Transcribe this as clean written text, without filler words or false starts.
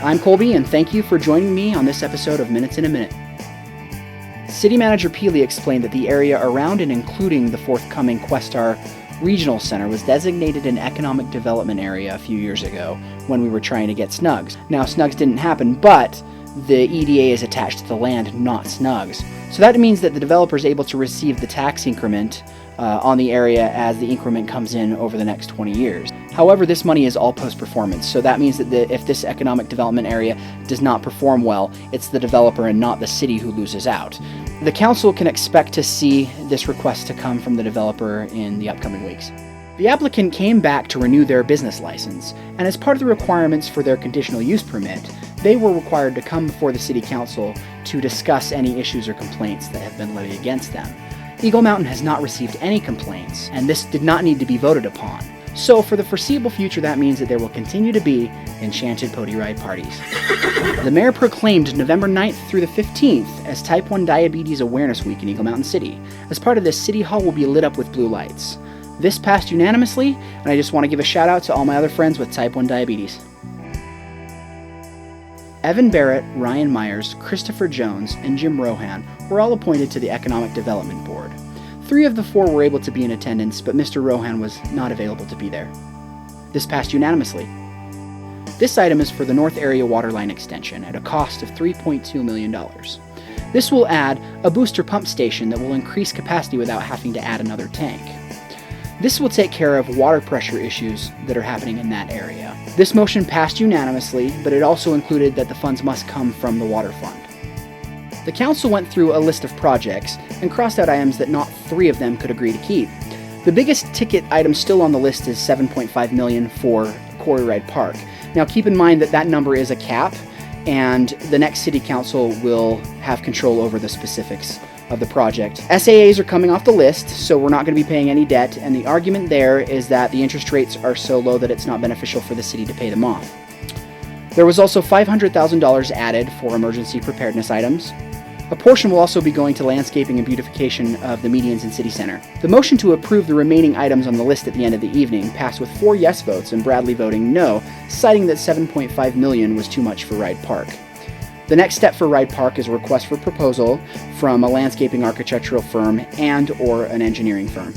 I'm Colby, and thank you for joining me on this episode of Minutes in a Minute. City Manager Peely explained that the area around and including the forthcoming Questar Regional Center was designated an economic development area a few years ago when we were trying to get Snugs. Now, Snugs didn't happen, but the EDA is attached to the land, not Snugs. So that means that the developer is able to receive the tax increment on the area as the increment comes in over the next 20 years. However, this money is all post-performance, so that means that if this economic development area does not perform well, it's the developer and not the city who loses out. The council can expect to see this request to come from the developer in the upcoming weeks. The applicant came back to renew their business license, and as part of the requirements for their conditional use permit, they were required to come before the city council to discuss any issues or complaints that have been levied against them. Eagle Mountain has not received any complaints, and this did not need to be voted upon. So for the foreseeable future, that means that there will continue to be enchanted pony ride parties. The mayor proclaimed November 9th through the 15th as Type 1 Diabetes Awareness Week in Eagle Mountain City. As part of this, City Hall will be lit up with blue lights. This passed unanimously, and I just want to give a shout out to all my other friends with Type 1 diabetes. Evan Barrett, Ryan Myers, Christopher Jones, and Jim Rohan were all appointed to the Economic Development Board. 3 of the 4 were able to be in attendance, but Mr. Rohan was not available to be there. This passed unanimously. This item is for the North Area Waterline Extension at a cost of $3.2 million. This will add a booster pump station that will increase capacity without having to add another tank. This will take care of water pressure issues that are happening in that area. This motion passed unanimously, but it also included that the funds must come from the water fund. The council went through a list of projects and crossed out items that not 3 of them could agree to keep. The biggest ticket item still on the list is $7.5 million for Quarry Ride Park. Now keep in mind that that number is a cap, and the next city council will have control over the specifics of the project. SAAs are coming off the list, so we're not going to be paying any debt, and the argument there is that the interest rates are so low that it's not beneficial for the city to pay them off. There was also $500,000 added for emergency preparedness items. A portion will also be going to landscaping and beautification of the medians and city center. The motion to approve the remaining items on the list at the end of the evening passed with 4 yes votes and Bradley voting no, citing that $7.5 million was too much for Ride Park. The next step for Ride Park is a request for proposal from a landscaping architectural firm and/or an engineering firm.